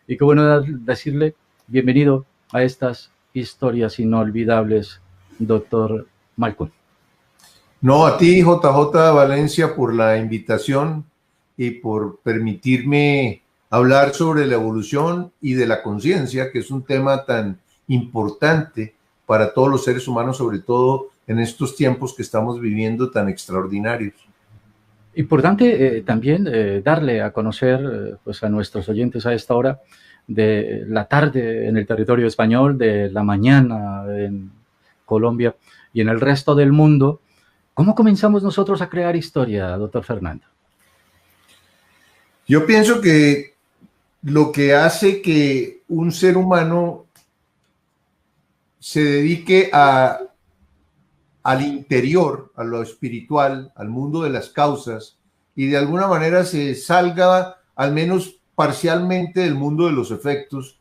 Y qué bueno decirle bienvenido a estas historias inolvidables, doctor Malcolm. No, a ti, JJ Valencia, por la invitación y por permitirme hablar sobre la evolución y de la conciencia, que es un tema tan importante para todos los seres humanos, sobre todo en estos tiempos que estamos viviendo tan extraordinarios. Importante también darle a conocer pues a nuestros oyentes a esta hora de la tarde en el territorio español, de la mañana en Colombia y en el resto del mundo. ¿Cómo comenzamos nosotros a crear historia, doctor Fernando? Yo pienso que lo que hace que un ser humano se dedique al interior, a lo espiritual, al mundo de las causas, y de alguna manera se salga al menos parcialmente del mundo de los efectos,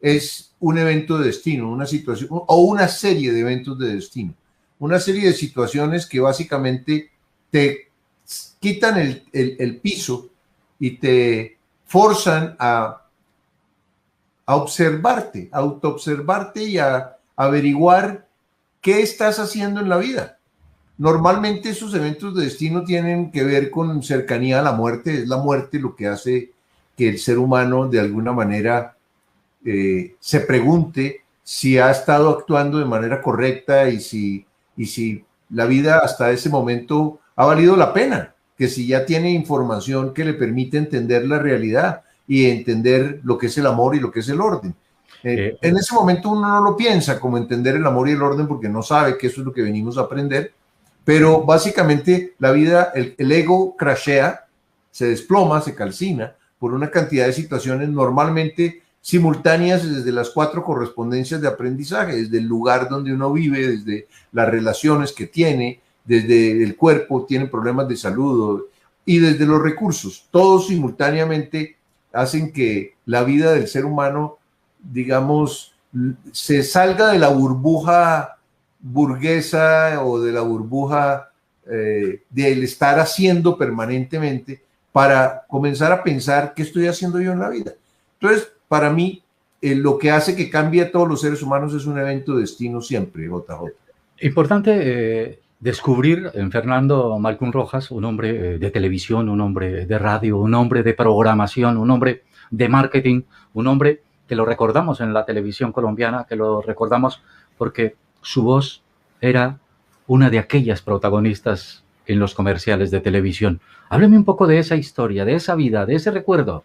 es un evento de destino, una situación o una serie de eventos de destino, una serie de situaciones que básicamente te quitan el piso y te forzan a observarte, a autoobservarte y a averiguar qué estás haciendo en la vida. Normalmente esos eventos de destino tienen que ver con cercanía a la muerte. Es la muerte lo que hace que el ser humano de alguna manera se pregunte si ha estado actuando de manera correcta y si la vida hasta ese momento ha valido la pena, que si ya tiene información que le permite entender la realidad y entender lo que es el amor y lo que es el orden. En ese momento uno no lo piensa como entender el amor y el orden porque no sabe que eso es lo que venimos a aprender, pero básicamente la vida, el ego crashea, se desploma, se calcina por una cantidad de situaciones normalmente simultáneas desde las 4 correspondencias de aprendizaje, desde el lugar donde uno vive, desde las relaciones que tiene, desde el cuerpo, tiene problemas de salud y desde los recursos. Todos simultáneamente hacen que la vida del ser humano, digamos, se salga de la burbuja burguesa o de la burbuja del estar haciendo permanentemente para comenzar a pensar qué estoy haciendo yo en la vida. Entonces, para mí, lo que hace que cambie a todos los seres humanos es un evento de destino siempre, JJ. Importante descubrir en Fernando Malcolm Rojas un hombre de televisión, un hombre de radio, un hombre de programación, un hombre de marketing, un hombre que lo recordamos en la televisión colombiana, que lo recordamos porque su voz era una de aquellas protagonistas en los comerciales de televisión. Hábleme un poco de esa historia, de esa vida, de ese recuerdo.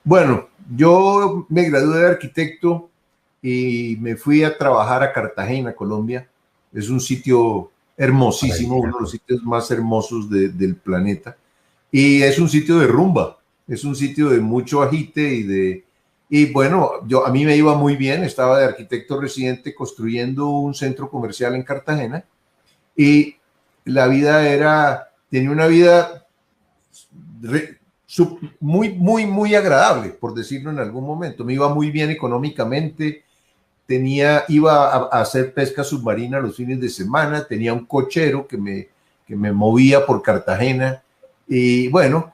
Bueno, yo me gradué de arquitecto y me fui a trabajar a Cartagena, Colombia. Es un sitio hermosísimo, uno de los sitios más hermosos del planeta. Y es un sitio de rumba, es un sitio de mucho agite y bueno, a mí me iba muy bien, estaba de arquitecto residente construyendo un centro comercial en Cartagena y la vida tenía una vida muy agradable, por decirlo en algún momento. Me iba muy bien económicamente, iba a hacer pesca submarina los fines de semana, tenía un cochero que me movía por Cartagena y bueno,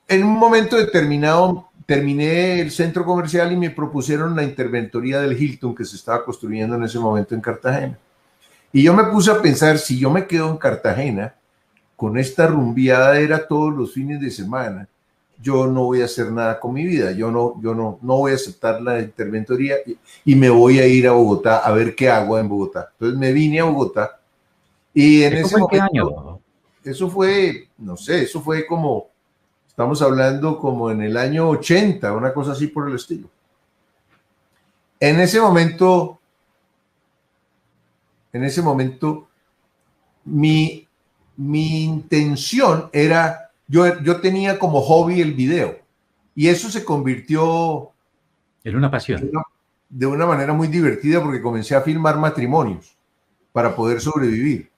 en un momento determinado terminé el centro comercial y me propusieron la interventoría del Hilton que se estaba construyendo en ese momento en Cartagena. Y yo me puse a pensar, si yo me quedo en Cartagena con esta rumbiadera todos los fines de semana, yo no voy a hacer nada con mi vida, yo no voy a aceptar la interventoría y me voy a ir a Bogotá a ver qué hago en Bogotá. Entonces me vine a Bogotá y en ese ¿En qué momento, año? eso fue, no sé, eso fue como, estamos hablando como en el año 80, una cosa así por el estilo. En ese momento, mi intención era, yo tenía como hobby el video y eso se convirtió en una pasión. De una manera muy divertida porque comencé a filmar matrimonios para poder sobrevivir.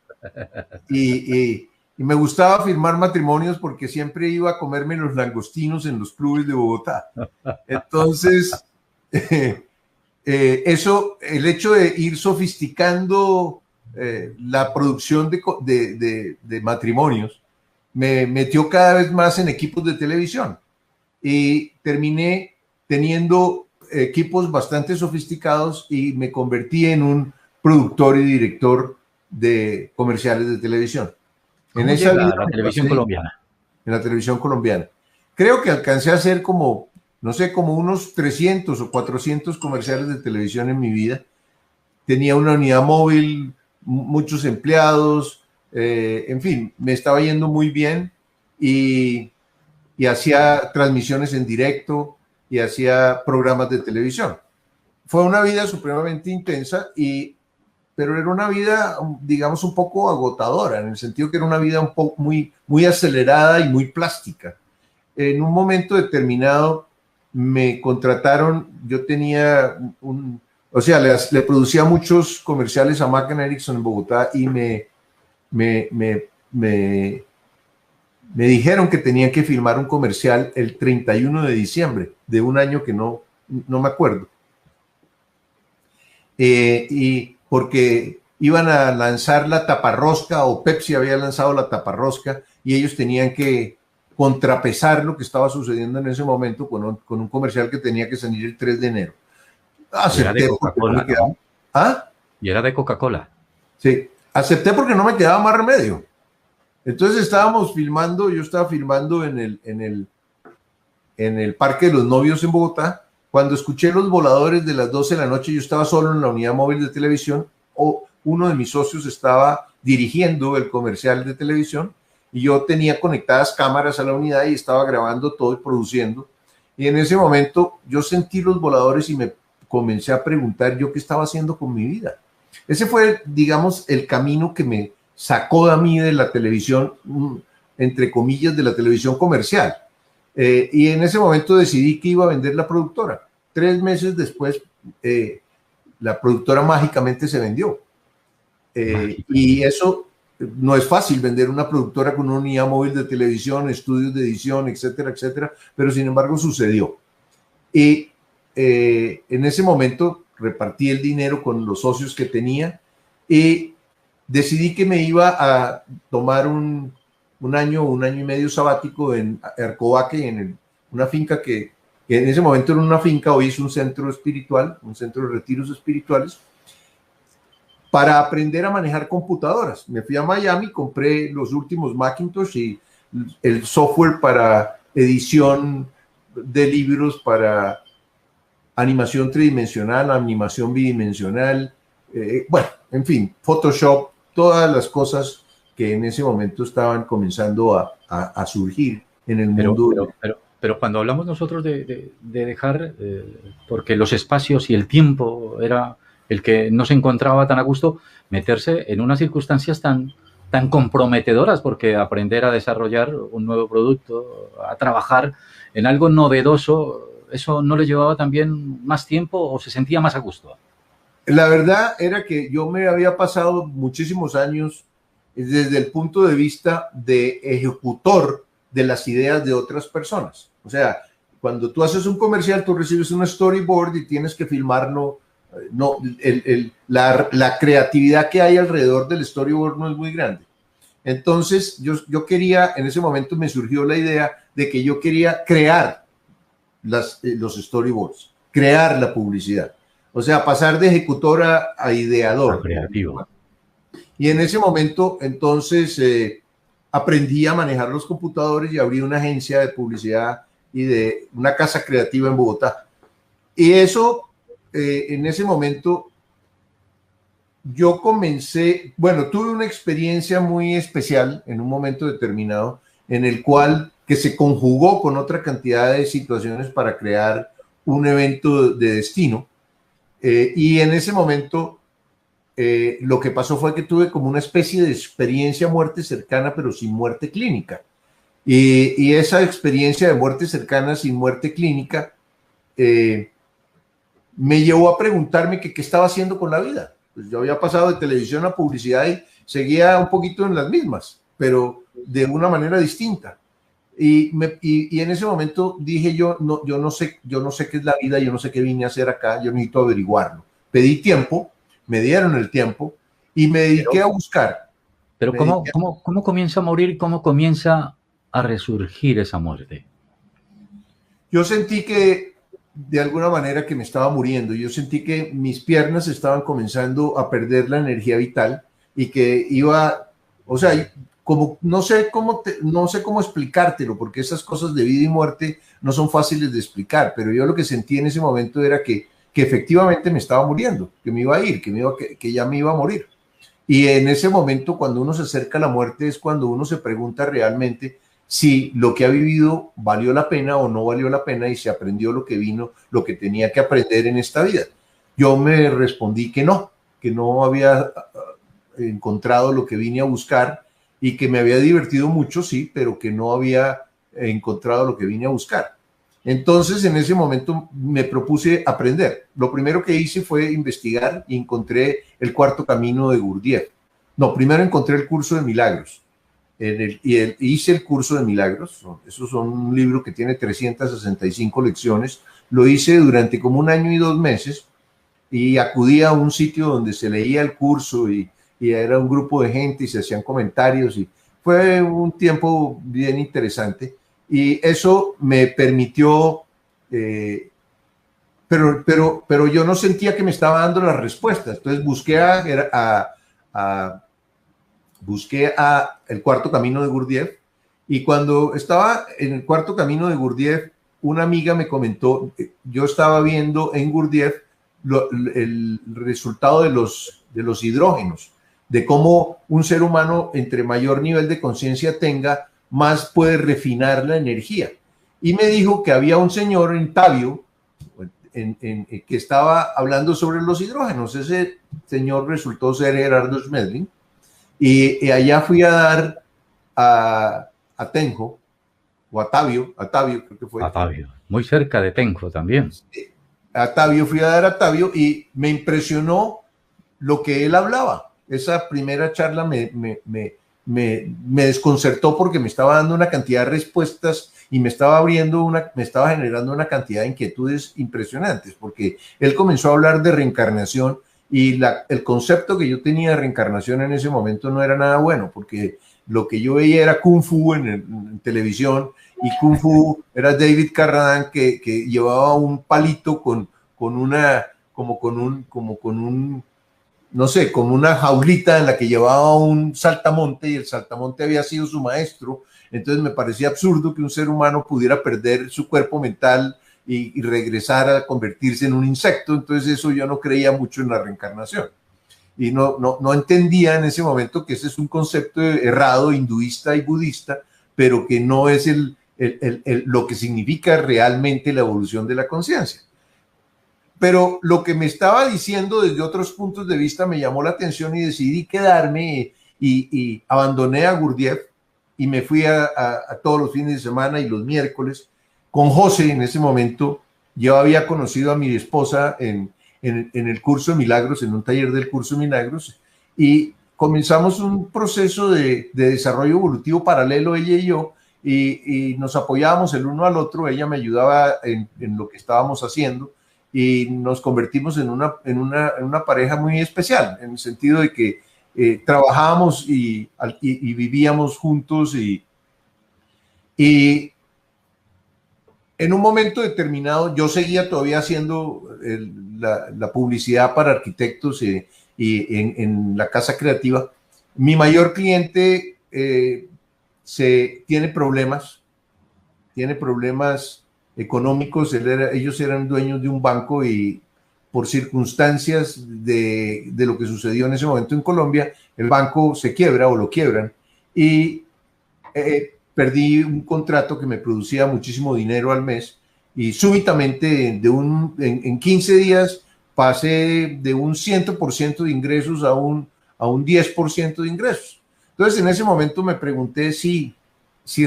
Y me gustaba filmar matrimonios porque siempre iba a comerme los langostinos en los clubes de Bogotá. Entonces, el hecho de ir sofisticando la producción de matrimonios me metió cada vez más en equipos de televisión y terminé teniendo equipos bastante sofisticados y me convertí en un productor y director de comerciales de televisión. ¿Cómo En esa llega vida a la me televisión pasé colombiana? en la televisión colombiana. Creo que alcancé a hacer como, no sé, como unos 300 o 400 comerciales de televisión en mi vida. Tenía una unidad móvil, muchos empleados, en fin, me estaba yendo muy bien y hacía transmisiones en directo y hacía programas de televisión. Fue una vida supremamente intensa, pero era una vida, digamos, un poco agotadora, en el sentido que era una vida un poco muy acelerada y muy plástica. En un momento determinado me contrataron, yo tenía o sea, le producía muchos comerciales a Mac Erickson en Bogotá y me, me, me me dijeron que tenía que filmar un comercial el 31 de diciembre de un año que no me acuerdo. Y porque iban a lanzar la taparrosca, o Pepsi había lanzado la taparrosca, y ellos tenían que contrapesar lo que estaba sucediendo en ese momento con un comercial que tenía que salir el 3 de enero. Y era de Acepté porque no me Coca-Cola, quedaba. ¿no? ¿Ah? Y era de Coca-Cola. Sí, acepté porque no me quedaba más remedio. Entonces yo estaba filmando en el Parque de los Novios en Bogotá. Cuando escuché los voladores de las 12 de la noche, yo estaba solo en la unidad móvil de televisión, o uno de mis socios estaba dirigiendo el comercial de televisión y yo tenía conectadas cámaras a la unidad y estaba grabando todo y produciendo. Y en ese momento yo sentí los voladores y me comencé a preguntar yo qué estaba haciendo con mi vida. Ese fue, digamos, el camino que me sacó a mí de la televisión, entre comillas, de la televisión comercial. Y en ese momento decidí que iba a vender la productora. 3 meses después, la productora mágicamente se vendió. Y eso no es fácil, vender una productora con una unidad móvil de televisión, estudios de edición, etcétera, etcétera, pero sin embargo sucedió. Y en ese momento repartí el dinero con los socios que tenía y decidí que me iba a tomar un año y medio sabático en Arcobaque, una finca que en ese momento era una finca, hoy es un centro espiritual, un centro de retiros espirituales, para aprender a manejar computadoras. Me fui a Miami, compré los últimos Macintosh y el software para edición de libros, para animación tridimensional, animación bidimensional, bueno, en fin, Photoshop, todas las cosas que en ese momento estaban comenzando a surgir en el mundo. Pero cuando hablamos nosotros de dejar, porque los espacios y el tiempo era el que no se encontraba tan a gusto, meterse en unas circunstancias tan comprometedoras, porque aprender a desarrollar un nuevo producto, a trabajar en algo novedoso, ¿eso no le llevaba también más tiempo o se sentía más a gusto? La verdad era que yo me había pasado muchísimos años desde el punto de vista de ejecutor de las ideas de otras personas. O sea, cuando tú haces un comercial, tú recibes un storyboard y tienes que filmarlo. No, la creatividad que hay alrededor del storyboard no es muy grande. Entonces, yo quería, en ese momento me surgió la idea de que yo quería crear los storyboards, crear la publicidad. O sea, pasar de ejecutor a ideador. Creativo. Y en ese momento, entonces, aprendí a manejar los computadores y abrí una agencia de publicidad y de una casa creativa en Bogotá. Y eso, en ese momento, yo comencé, bueno, tuve una experiencia muy especial en un momento determinado, en el cual que se conjugó con otra cantidad de situaciones para crear un evento de destino. Y en ese momento lo que pasó fue que tuve como una especie de experiencia muerte cercana, pero sin muerte clínica. Y esa experiencia de muerte cercana sin muerte clínica me llevó a preguntarme que qué estaba haciendo con la vida. Pues yo había pasado de televisión a publicidad y seguía un poquito en las mismas, pero de una manera distinta. Y en ese momento dije yo no sé qué es la vida, yo no sé qué vine a hacer acá, yo necesito averiguarlo. Pedí tiempo, me dieron el tiempo y me dediqué a buscar. Pero ¿cómo comienza a morir y cómo comienza a resurgir esa muerte? Yo sentí que de alguna manera que me estaba muriendo. Yo sentí que mis piernas estaban comenzando a perder la energía vital y que iba, o sea, como no sé cómo explicártelo, porque esas cosas de vida y muerte no son fáciles de explicar, pero yo lo que sentí en ese momento era que efectivamente me estaba muriendo, que me iba a ir, que ya me iba a morir. Y en ese momento, cuando uno se acerca a la muerte, es cuando uno se pregunta realmente si lo que ha vivido valió la pena o no valió la pena y se aprendió lo que vino, lo que tenía que aprender en esta vida. Yo me respondí que no había encontrado lo que vine a buscar y que me había divertido mucho, sí, pero que no había encontrado lo que vine a buscar. Entonces, en ese momento me propuse aprender. Lo primero que hice fue investigar y encontré el cuarto camino de Gurdjieff. No, primero encontré el curso de milagros. Hice el curso de milagros. Eso es un libro que tiene 365 lecciones. Lo hice durante como 1 año y 2 meses y acudí a un sitio donde se leía el curso y era un grupo de gente y se hacían comentarios y fue un tiempo bien interesante. Y eso me permitió, pero yo no sentía que me estaba dando las respuestas. Entonces busqué a el cuarto camino de Gurdjieff y cuando estaba en el cuarto camino de Gurdjieff, una amiga me comentó, yo estaba viendo en Gurdjieff el resultado de los hidrógenos, de cómo un ser humano entre mayor nivel de conciencia tenga, más puede refinar la energía. Y me dijo que había un señor en Tabio que estaba hablando sobre los hidrógenos. Ese señor resultó ser Gerardo Schmedling. Y allá fui a dar a Tenjo, o a Tabio creo que fue. A Tabio, muy cerca de Tenjo también. A Tabio, fui a dar a Tabio y me impresionó lo que él hablaba. Esa primera charla me desconcertó porque me estaba dando una cantidad de respuestas y me estaba generando una cantidad de inquietudes impresionantes, porque él comenzó a hablar de reencarnación y el concepto que yo tenía de reencarnación en ese momento no era nada bueno, porque lo que yo veía era Kung Fu en televisión, y Kung Fu era David Carradine que llevaba un palito con no sé, como una jaulita en la que llevaba un saltamonte y el saltamonte había sido su maestro. Entonces me parecía absurdo que un ser humano pudiera perder su cuerpo mental y regresar a convertirse en un insecto. Entonces eso yo no creía mucho en la reencarnación. Y no entendía en ese momento que ese es un concepto errado, hinduista y budista, pero que no es lo que significa realmente la evolución de la conciencia. Pero lo que me estaba diciendo desde otros puntos de vista me llamó la atención y decidí quedarme y abandoné a Gurdjieff y me fui a todos los fines de semana y los miércoles con José. En ese momento yo había conocido a mi esposa en el curso de milagros, en un taller del curso de milagros, y comenzamos un proceso de desarrollo evolutivo paralelo, ella y yo, y nos apoyábamos el uno al otro. Ella me ayudaba en lo que estábamos haciendo y nos convertimos en una pareja muy especial, en el sentido de que trabajábamos y vivíamos juntos y en un momento determinado yo seguía todavía haciendo la publicidad para arquitectos y en la casa creativa. Mi mayor cliente tiene problemas económicos. Ellos eran dueños de un banco y por circunstancias de lo que sucedió en ese momento en Colombia, el banco se quiebra o lo quiebran y perdí un contrato que me producía muchísimo dinero al mes y súbitamente en 15 días pasé de un 100% de ingresos a un 10% de ingresos. Entonces en ese momento me pregunté si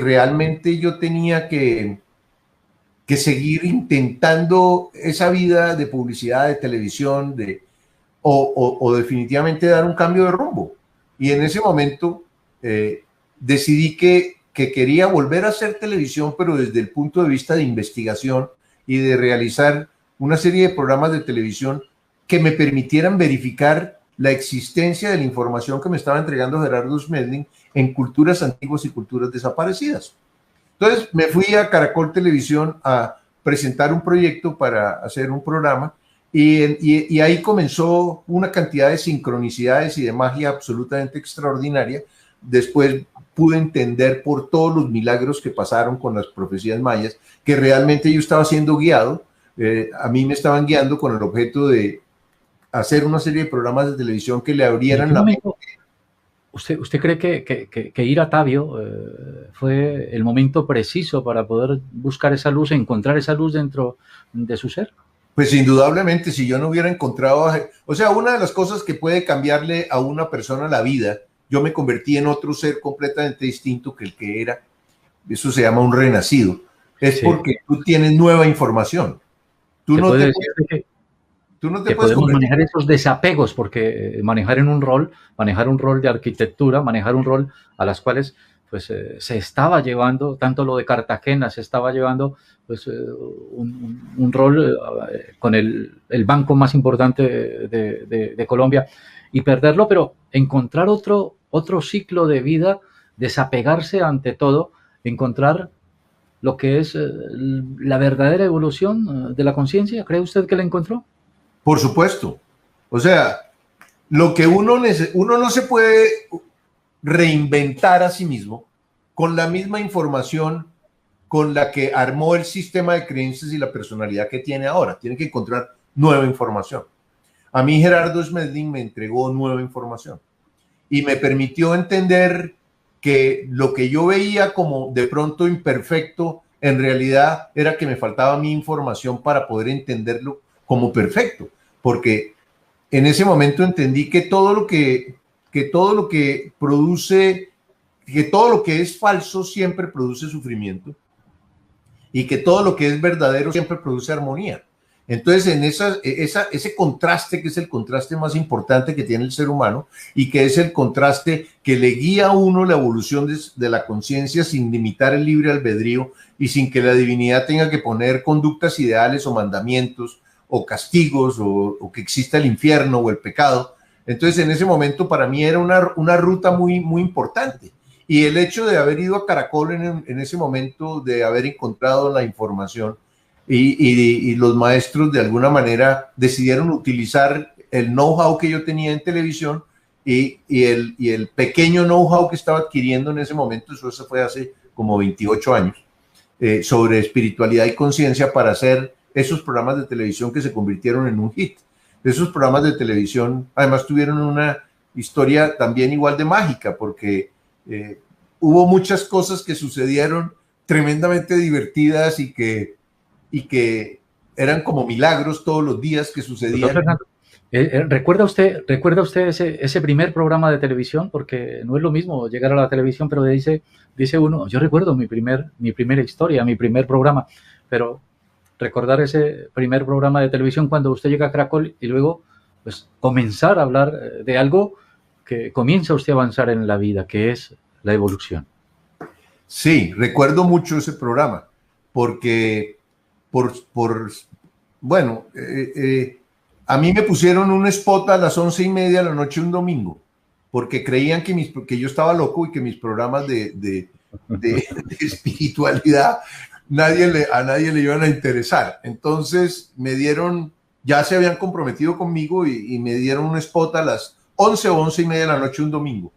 realmente yo tenía que seguir intentando esa vida de publicidad, de televisión, o definitivamente dar un cambio de rumbo. Y en ese momento decidí que quería volver a hacer televisión, pero desde el punto de vista de investigación y de realizar una serie de programas de televisión que me permitieran verificar la existencia de la información que me estaba entregando Gerardo Schmedling en culturas antiguas y culturas desaparecidas. Entonces me fui a Caracol Televisión a presentar un proyecto para hacer un programa y ahí comenzó una cantidad de sincronicidades y de magia absolutamente extraordinaria. Después pude entender por todos los milagros que pasaron con las profecías mayas, que realmente yo estaba siendo guiado. A mí me estaban guiando con el objeto de hacer una serie de programas de televisión que le abrieran la mente. ¿Usted cree que ir a Tabio fue el momento preciso para poder buscar esa luz, encontrar esa luz dentro de su ser? Pues indudablemente, si yo no hubiera encontrado, o sea, una de las cosas que puede cambiarle a una persona la vida, yo me convertí en otro ser completamente distinto que el que era. Eso se llama un renacido. Es porque tú tienes nueva información. Tú no te puedes podemos manejar esos desapegos, porque manejar un rol de arquitectura, manejar un rol a las cuales pues se estaba llevando, tanto lo de Cartagena, se estaba llevando pues un rol con el banco más importante de Colombia, y perderlo, pero encontrar otro ciclo de vida, desapegarse ante todo, encontrar lo que es la verdadera evolución de la conciencia. ¿Cree usted que la encontró? Por supuesto. O sea, lo que uno no se puede reinventar a sí mismo con la misma información con la que armó el sistema de creencias y la personalidad que tiene ahora. Tiene que encontrar nueva información. A mí Gerardo Smedlin me entregó nueva información y me permitió entender que lo que yo veía como de pronto imperfecto, en realidad era que me faltaba mi información para poder entenderlo como perfecto, porque en ese momento entendí que todo lo que produce, que todo lo que es falso siempre produce sufrimiento y que todo lo que es verdadero siempre produce armonía. Entonces, en ese contraste, que es el contraste más importante que tiene el ser humano y que es el contraste que le guía a uno la evolución de la conciencia sin limitar el libre albedrío y sin que la divinidad tenga que poner conductas ideales o mandamientos o castigos o que exista el infierno o el pecado. Entonces, en ese momento para mí era una ruta muy, muy importante. Y el hecho de haber ido a Caracol en ese momento, de haber encontrado la información, y los maestros de alguna manera decidieron utilizar el know-how que yo tenía en televisión y el pequeño know-how que estaba adquiriendo en ese momento, eso fue hace como 28 años, sobre espiritualidad y conciencia, para hacer esos programas de televisión que se convirtieron en un hit. Esos programas de televisión además tuvieron una historia también igual de mágica, porque hubo muchas cosas que sucedieron tremendamente divertidas y que eran como milagros todos los días que sucedían. Fernando, ¿recuerda usted ese primer programa de televisión? Porque no es lo mismo llegar a la televisión, pero dice uno, yo recuerdo mi primera historia, mi primer programa, pero recordar ese primer programa de televisión cuando usted llega a Caracol y luego pues comenzar a hablar de algo que comienza usted a avanzar en la vida, que es la evolución. Sí, recuerdo mucho ese programa, porque bueno, a mí me pusieron un spot a las 11:30 de la noche un domingo, porque creían que yo estaba loco y que mis programas de espiritualidad a nadie le iban a interesar. Entonces ya se habían comprometido conmigo y me dieron un spot a las 11 o 11:30 de la noche un domingo.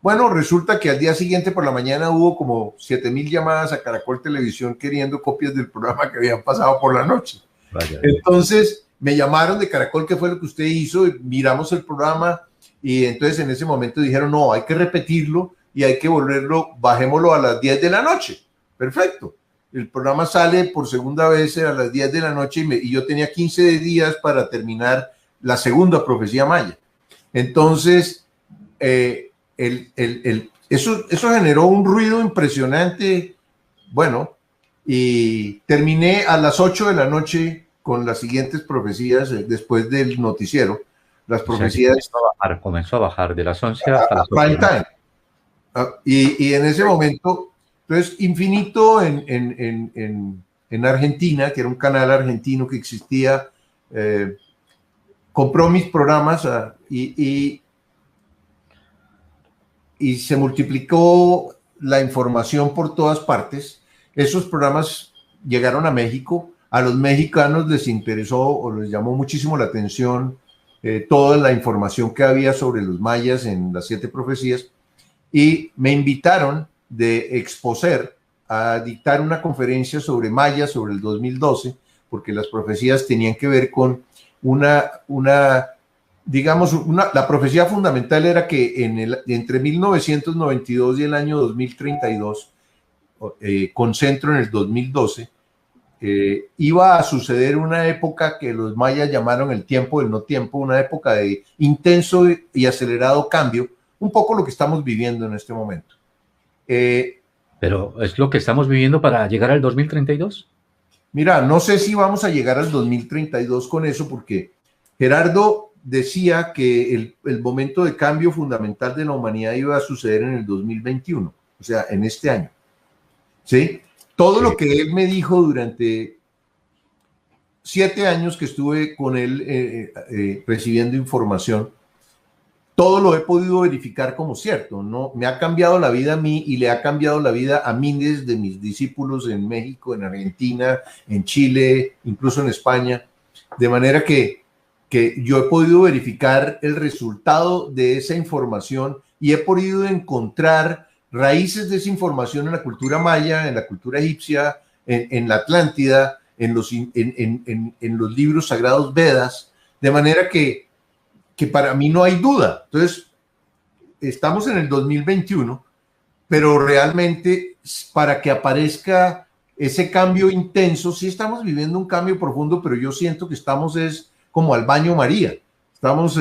Bueno, resulta que al día siguiente por la mañana hubo como 7,000 llamadas a Caracol Televisión queriendo copias del programa que habían pasado por la noche. Vaya. Entonces me llamaron de Caracol, ¿qué fue lo que usted hizo? Y miramos el programa y entonces en ese momento dijeron, no, hay que repetirlo y hay que bajémoslo a las 10 de la noche. Perfecto. El programa sale por segunda vez a las 10 de la noche y yo tenía 15 días para terminar la segunda profecía maya. Entonces, eso generó un ruido impresionante. Bueno, y terminé a las 8 de la noche con las siguientes profecías después del noticiero. Las profecías. Comenzó a bajar de las 11 hasta las 8. Prime time. Y en ese momento, entonces, Infinito en Argentina, que era un canal argentino que existía, compró mis programas y se multiplicó la información por todas partes. Esos programas llegaron a México. A los mexicanos les interesó o les llamó muchísimo la atención toda la información que había sobre los mayas en las 7 profecías y me invitaron de exposer a dictar una conferencia sobre mayas sobre el 2012, porque las profecías tenían que ver con la profecía fundamental era que entre 1992 y el año 2032, con centro en el 2012, iba a suceder una época que los mayas llamaron el tiempo del no tiempo, una época de intenso y acelerado cambio, un poco lo que estamos viviendo en este momento. ¿Pero es lo que estamos viviendo para llegar al 2032? Mira, no sé si vamos a llegar al 2032 con eso, porque Gerardo decía que el momento de cambio fundamental de la humanidad iba a suceder en el 2021, o sea, en este año. ¿Sí? Todo lo que él me dijo durante 7 años que estuve con él recibiendo información, todo lo he podido verificar como cierto, ¿no? Me ha cambiado la vida a mí y le ha cambiado la vida a miles de mis discípulos en México, en Argentina, en Chile, incluso en España, de manera que yo he podido verificar el resultado de esa información y he podido encontrar raíces de esa información en la cultura maya, en la cultura egipcia, en la Atlántida, en los libros sagrados Vedas, de manera que para mí no hay duda. Entonces, estamos en el 2021, pero realmente para que aparezca ese cambio intenso, sí estamos viviendo un cambio profundo, pero yo siento que estamos es como al baño María, estamos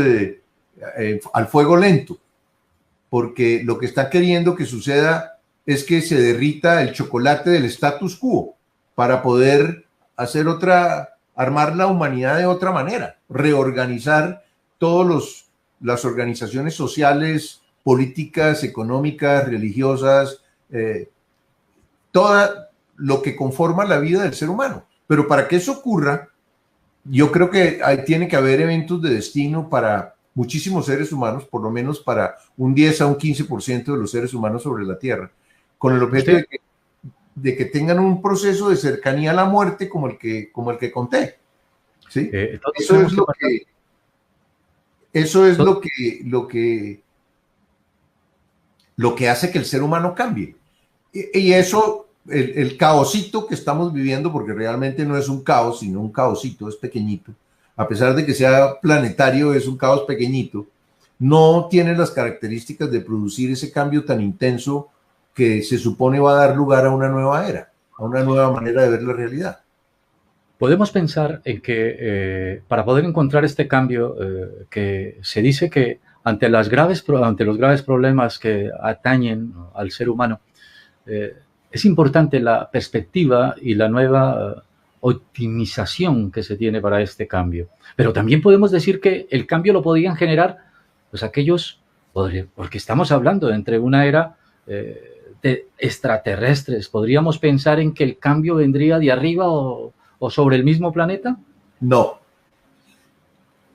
al fuego lento, porque lo que está queriendo que suceda es que se derrita el chocolate del status quo para poder armar la humanidad de otra manera, reorganizar todas las organizaciones sociales, políticas, económicas, religiosas, todo lo que conforma la vida del ser humano. Pero para que eso ocurra, yo creo que tiene que haber eventos de destino para muchísimos seres humanos, por lo menos para un 10 a un 15% de los seres humanos sobre la Tierra, con el objeto de que tengan un proceso de cercanía a la muerte como el que conté. ¿Sí? Eso es lo que hace que el ser humano cambie. Y eso, el caosito que estamos viviendo, porque realmente no es un caos, sino un caosito, es pequeñito. A pesar de que sea planetario, es un caos pequeñito. No tiene las características de producir ese cambio tan intenso que se supone va a dar lugar a una nueva era, a una nueva manera de ver la realidad. Podemos pensar en que para poder encontrar este cambio, que se dice que ante los graves problemas que atañen al ser humano, es importante la perspectiva y la nueva optimización que se tiene para este cambio. Pero también podemos decir que el cambio lo podían generar pues aquellos, porque estamos hablando entre una era de extraterrestres. ¿Podríamos pensar en que el cambio vendría de arriba o sobre el mismo planeta? No.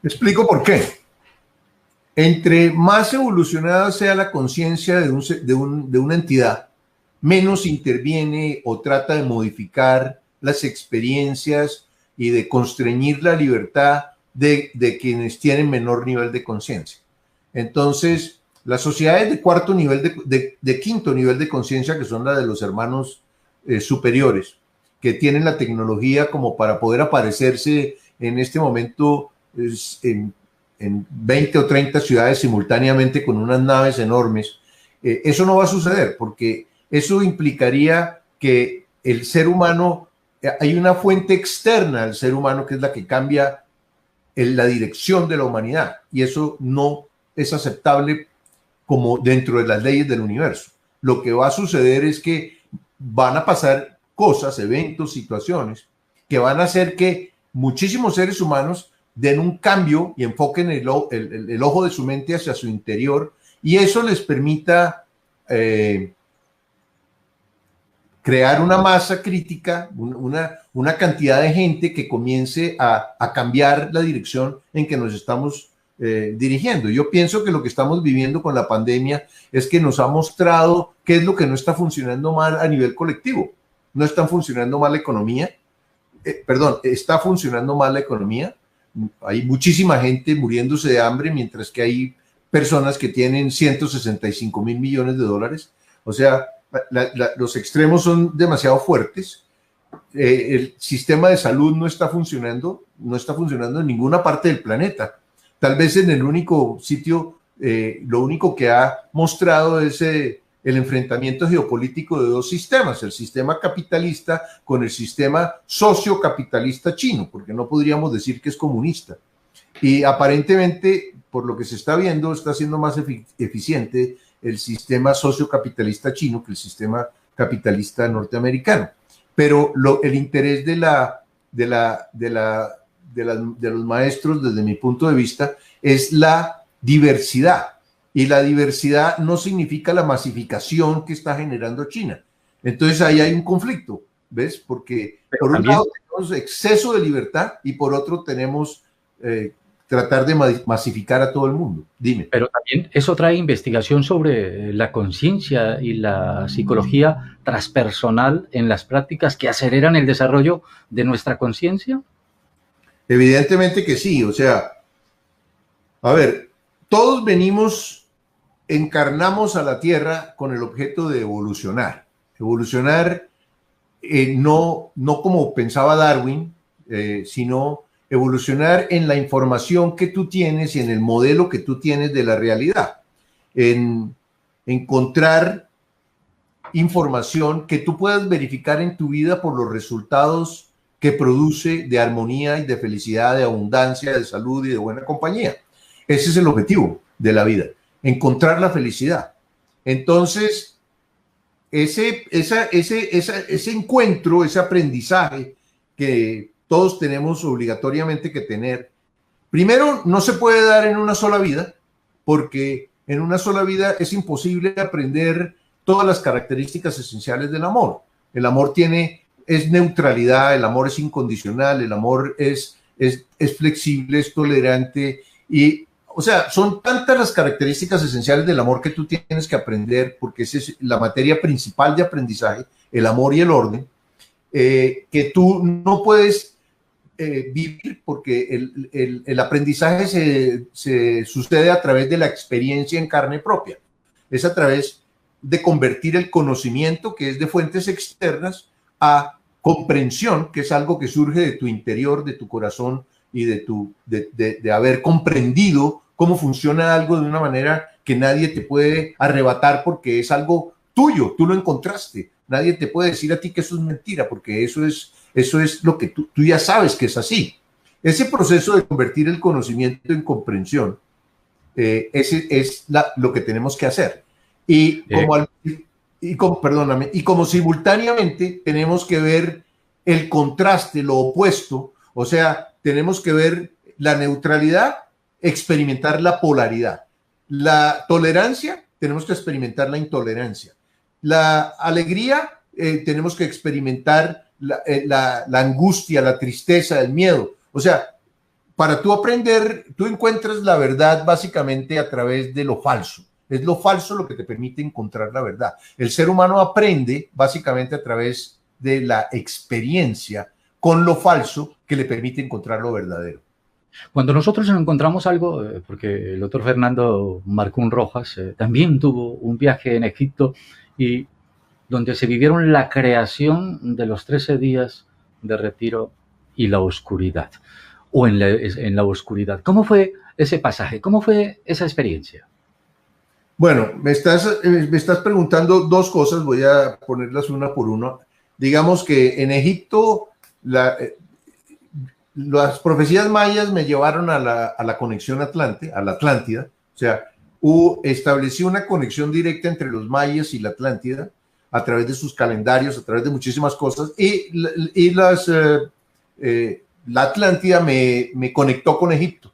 Explico por qué. Entre más evolucionada sea la conciencia de una entidad, menos interviene o trata de modificar las experiencias y de constreñir la libertad de quienes tienen menor nivel de conciencia. Entonces, las sociedades de cuarto nivel, de quinto nivel de conciencia, que son las de los hermanos superiores, que tienen la tecnología como para poder aparecerse en este momento en 20 o 30 ciudades simultáneamente con unas naves enormes, eso no va a suceder, porque eso implicaría que el ser humano, hay una fuente externa al ser humano que es la que cambia la dirección de la humanidad, y eso no es aceptable como dentro de las leyes del universo. Lo que va a suceder es que van a pasar cosas, eventos, situaciones que van a hacer que muchísimos seres humanos den un cambio y enfoquen el ojo de su mente hacia su interior, y eso les permita crear una masa crítica, una cantidad de gente que comience a cambiar la dirección en que nos estamos dirigiendo. Yo pienso que lo que estamos viviendo con la pandemia es que nos ha mostrado qué es lo que no está funcionando mal a nivel colectivo. No está funcionando mal la economía, perdón, está funcionando mal la economía. Hay muchísima gente muriéndose de hambre, mientras que hay personas que tienen 165 mil millones de dólares. O sea, los extremos son demasiado fuertes. El sistema de salud no está funcionando en ninguna parte del planeta. Tal vez en el único sitio, lo único que ha mostrado es el enfrentamiento geopolítico de dos sistemas, el sistema capitalista con el sistema sociocapitalista chino, porque no podríamos decir que es comunista. Y aparentemente, por lo que se está viendo, está siendo más eficiente el sistema sociocapitalista chino que el sistema capitalista norteamericano. Pero el interés de los maestros, desde mi punto de vista, es la diversidad. Y la diversidad no significa la masificación que está generando China. Entonces ahí hay un conflicto, ¿ves? Porque por un lado tenemos exceso de libertad y por otro tenemos tratar de masificar a todo el mundo. Dime. Pero también eso trae investigación sobre la conciencia y la psicología transpersonal en las prácticas que aceleran el desarrollo de nuestra conciencia. Evidentemente que sí. O sea, a ver, todos encarnamos a la Tierra con el objeto de evolucionar. Evolucionar no como pensaba Darwin, sino evolucionar en la información que tú tienes y en el modelo que tú tienes de la realidad. En encontrar información que tú puedas verificar en tu vida por los resultados que produce de armonía y de felicidad, de abundancia, de salud y de buena compañía. Ese es el objetivo de la vida, encontrar la felicidad. Entonces, ese encuentro, ese aprendizaje que todos tenemos obligatoriamente que tener, primero no se puede dar en una sola vida, porque en una sola vida es imposible aprender todas las características esenciales del amor. El amor es neutralidad, el amor es incondicional, el amor es flexible, es tolerante y, o sea, son tantas las características esenciales del amor que tú tienes que aprender, porque esa es la materia principal de aprendizaje, el amor y el orden, que tú no puedes vivir, porque el aprendizaje se sucede a través de la experiencia en carne propia. Es a través de convertir el conocimiento, que es de fuentes externas, a comprensión, que es algo que surge de tu interior, de tu corazón y de haber comprendido cómo funciona algo de una manera que nadie te puede arrebatar porque es algo tuyo, tú lo encontraste. Nadie te puede decir a ti que eso es mentira, porque eso es lo que tú ya sabes que es así. Ese proceso de convertir el conocimiento en comprensión, ese es lo que tenemos que hacer. Como simultáneamente tenemos que ver el contraste, lo opuesto, o sea, tenemos que ver la neutralidad, experimentar la polaridad. La tolerancia, tenemos que experimentar la intolerancia. La alegría, tenemos que experimentar la angustia, la tristeza, el miedo. O sea, para tú aprender, tú encuentras la verdad básicamente a través de lo falso. Es lo falso lo que te permite encontrar la verdad. El ser humano aprende básicamente a través de la experiencia con lo falso que le permite encontrar lo verdadero. Cuando nosotros encontramos algo, porque el doctor Fernando Marcún Rojas también tuvo un viaje en Egipto y donde se vivieron la creación de los 13 días de retiro y la oscuridad, o en la oscuridad. ¿Cómo fue ese pasaje? ¿Cómo fue esa experiencia? Bueno, me estás preguntando dos cosas, voy a ponerlas una por una. Digamos que en Egipto las profecías mayas me llevaron a la conexión a la Atlántida, o sea, establecí una conexión directa entre los mayas y la Atlántida a través de sus calendarios, a través de muchísimas cosas, y la Atlántida me conectó con Egipto.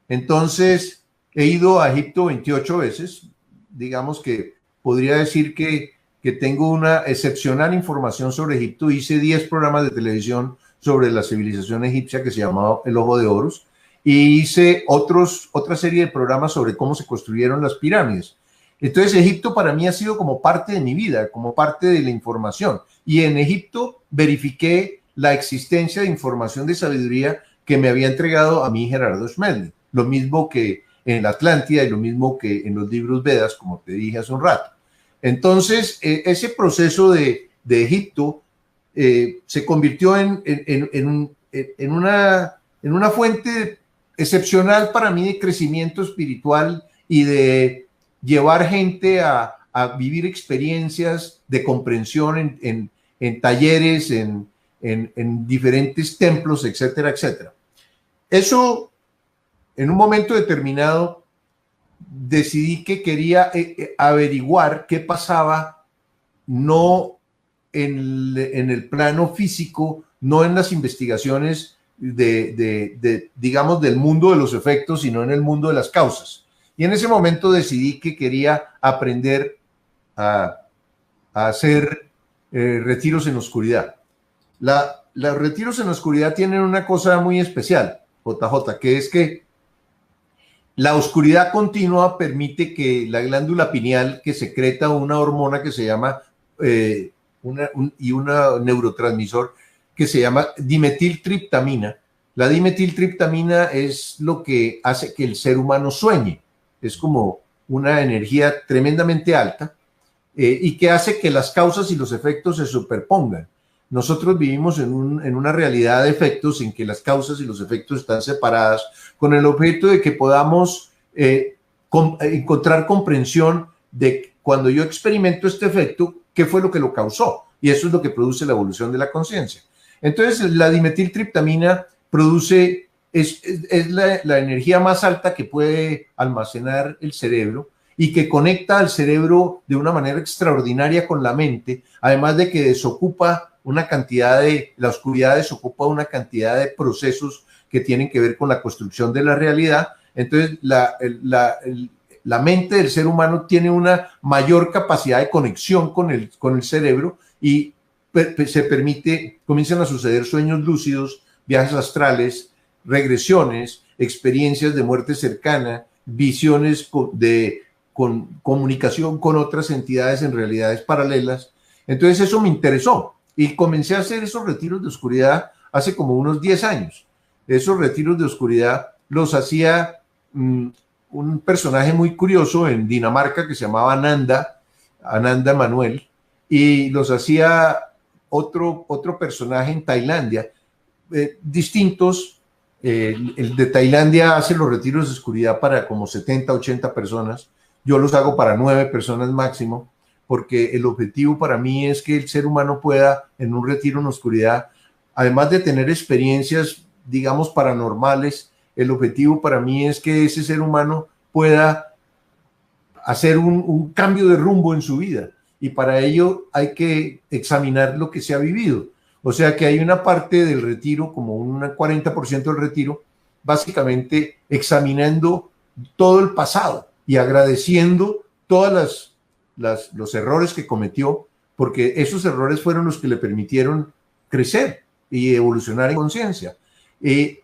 Entonces, he ido a Egipto 28 veces, digamos que podría decir que tengo una excepcional información sobre Egipto. Hice 10 programas de televisión sobre la civilización egipcia que se llamaba El Ojo de Horus, y hice otra serie de programas sobre cómo se construyeron las pirámides. Entonces, Egipto para mí ha sido como parte de mi vida, como parte de la información. Y en Egipto verifiqué la existencia de información de sabiduría que me había entregado a mí Gerardo Smedley. Lo mismo que en la Atlántida y lo mismo que en los libros Vedas, como te dije hace un rato. Entonces, ese proceso de Egipto se convirtió en una fuente excepcional para mí de crecimiento espiritual y de llevar gente a vivir experiencias de comprensión en talleres, en diferentes templos, etcétera, etcétera. Eso, en un momento determinado, decidí que quería averiguar qué pasaba, no en el plano físico, no en las investigaciones digamos, del mundo de los efectos, sino en el mundo de las causas. Y en ese momento decidí que quería aprender a hacer retiros en la oscuridad. Los retiros en la oscuridad tienen una cosa muy especial, JJ, que es que la oscuridad continua permite que la glándula pineal, que secreta una hormona que se llama, un neurotransmisor que se llama dimetiltriptamina. La dimetiltriptamina es lo que hace que el ser humano sueñe. Es como una energía tremendamente alta y que hace que las causas y los efectos se superpongan. Nosotros vivimos en una realidad de efectos en que las causas y los efectos están separadas con el objeto de que podamos encontrar comprensión de cuando yo experimento este efecto, qué fue lo que lo causó. Y eso es lo que produce la evolución de la conciencia. Entonces, la dimetiltriptamina es la energía más alta que puede almacenar el cerebro y que conecta al cerebro de una manera extraordinaria con la mente, además de que desocupa la oscuridad desocupa una cantidad de procesos que tienen que ver con la construcción de la realidad. Entonces, la mente del ser humano tiene una mayor capacidad de conexión con el cerebro y comienzan a suceder sueños lúcidos, viajes astrales, regresiones, experiencias de muerte cercana, visiones con comunicación con otras entidades en realidades paralelas. Entonces eso me interesó y comencé a hacer esos retiros de oscuridad hace como unos 10 años. Esos retiros de oscuridad los hacía un personaje muy curioso en Dinamarca que se llamaba Ananda Manuel, y los hacía otro personaje en Tailandia, distintos. El de Tailandia hace los retiros de oscuridad para como 70, 80 personas. Yo los hago para 9 personas máximo, porque el objetivo para mí es que el ser humano pueda, en un retiro en la oscuridad, además de tener experiencias, digamos, paranormales, el objetivo para mí es que ese ser humano pueda hacer un cambio de rumbo en su vida. Y para ello hay que examinar lo que se ha vivido. O sea que hay una parte del retiro, como un 40% del retiro, básicamente examinando todo el pasado y agradeciendo todos los errores que cometió, porque esos errores fueron los que le permitieron crecer y evolucionar en conciencia.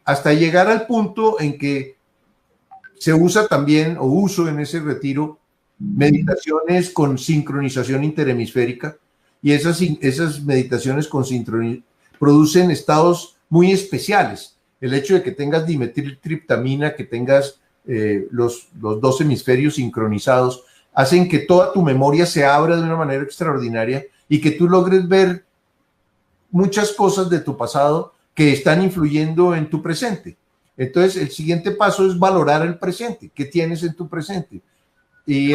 Hasta llegar al punto en que se usa también, o uso en ese retiro, meditaciones con sincronización interhemisférica, y esas meditaciones con producen estados muy especiales. El hecho de que tengas dimetiltriptamina, que tengas los 2 hemisferios sincronizados, hacen que toda tu memoria se abra de una manera extraordinaria y que tú logres ver muchas cosas de tu pasado que están influyendo en tu presente. Entonces, el siguiente paso es valorar el presente. ¿Qué tienes en tu presente? Y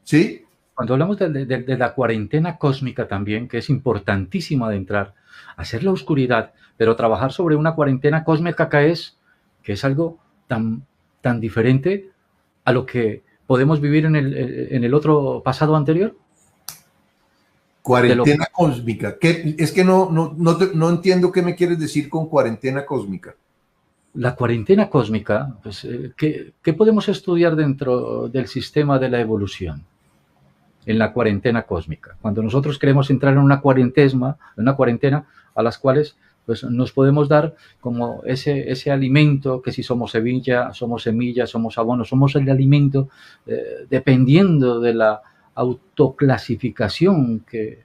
¿sí? Cuando hablamos de la cuarentena cósmica también, que es importantísima de entrar, hacer la oscuridad, pero trabajar sobre una cuarentena cósmica que es algo tan diferente a lo que podemos vivir en el otro pasado anterior. Cuarentena cósmica. Es que no entiendo qué me quieres decir con cuarentena cósmica. La cuarentena cósmica, pues, ¿qué podemos estudiar dentro del sistema de la evolución? En la cuarentena cósmica, cuando nosotros queremos entrar en una cuarentena a las cuales pues nos podemos dar como ese alimento, que si somos semilla, somos abono, somos el alimento, dependiendo de la autoclasificación que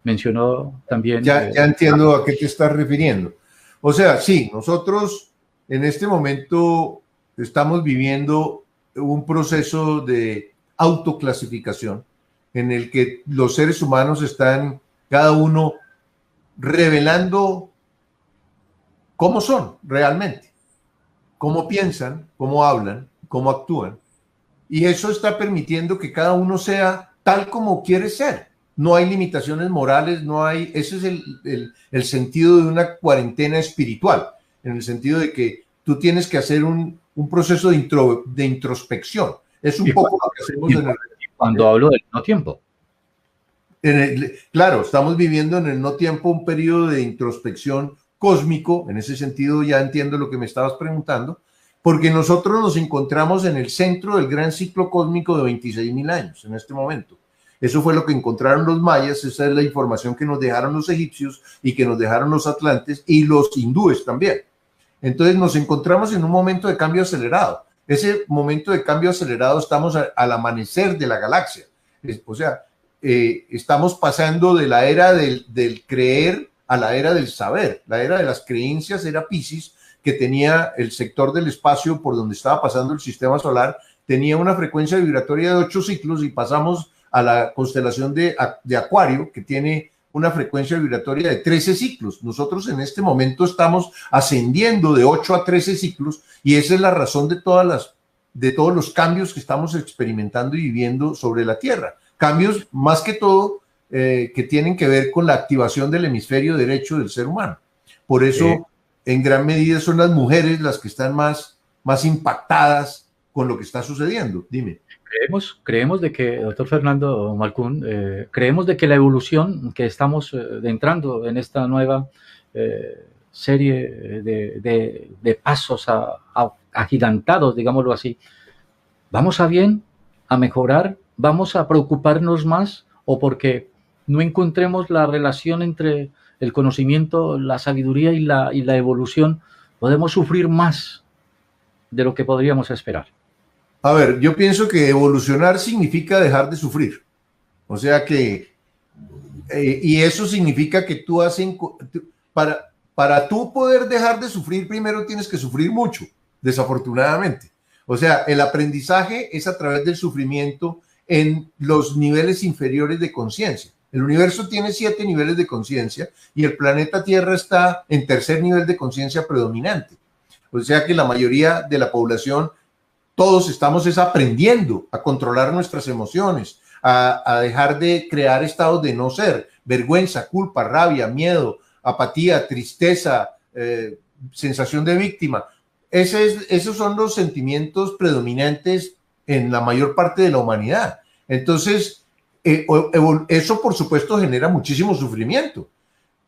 mencionó también. Ya entiendo a qué te estás refiriendo. O sea, sí, nosotros en este momento estamos viviendo un proceso de autoclasificación en el que los seres humanos están cada uno revelando cómo son realmente, cómo piensan, cómo hablan, cómo actúan. Y eso está permitiendo que cada uno sea tal como quiere ser. No hay limitaciones morales, no hay... Ese es el sentido de una cuarentena espiritual, en el sentido de que tú tienes que hacer un proceso de introspección. Es un poco lo que hacemos en el... Cuando hablo del no tiempo. Claro, estamos viviendo en el no tiempo un periodo de introspección cósmico. En ese sentido ya entiendo lo que me estabas preguntando, porque nosotros nos encontramos en el centro del gran ciclo cósmico de 26.000 años en este momento. Eso fue lo que encontraron los mayas, esa es la información que nos dejaron los egipcios y que nos dejaron los atlantes y los hindúes también. Entonces nos encontramos en un momento de cambio acelerado. Ese momento de cambio acelerado estamos al amanecer de la galaxia. O sea, estamos pasando de la era del creer a la era del saber. La era de las creencias era Piscis, que tenía el sector del espacio por donde estaba pasando el sistema solar, tenía una frecuencia vibratoria de 8 ciclos y pasamos a la constelación de Acuario, que tiene una frecuencia vibratoria de 13 ciclos. Nosotros en este momento estamos ascendiendo de 8 a 13 ciclos y esa es la razón de todos los cambios que estamos experimentando y viviendo sobre la Tierra. Cambios más que todo que tienen que ver con la activación del hemisferio derecho del ser humano. Por eso, en gran medida, son las mujeres las que están más impactadas con lo que está sucediendo. Dime. Creemos de que, doctor Fernando Malcún, creemos de que la evolución que estamos entrando en esta nueva serie de pasos agigantados, digámoslo así, ¿vamos a bien, a mejorar? ¿Vamos a preocuparnos más? ¿O porque no encontremos la relación entre el conocimiento, la sabiduría y la evolución, podemos sufrir más de lo que podríamos esperar? A ver, yo pienso que evolucionar significa dejar de sufrir. O sea que, y eso significa que tú para tú poder dejar de sufrir, primero tienes que sufrir mucho, desafortunadamente. O sea, el aprendizaje es a través del sufrimiento en los niveles inferiores de conciencia. El universo tiene 7 niveles de conciencia y el planeta Tierra está en tercer nivel de conciencia predominante. O sea que la mayoría de la población, todos estamos aprendiendo a controlar nuestras emociones, a dejar de crear estados de no ser, vergüenza, culpa, rabia, miedo, apatía, tristeza, sensación de víctima. Esos son los sentimientos predominantes en la mayor parte de la humanidad. Entonces, eso por supuesto genera muchísimo sufrimiento.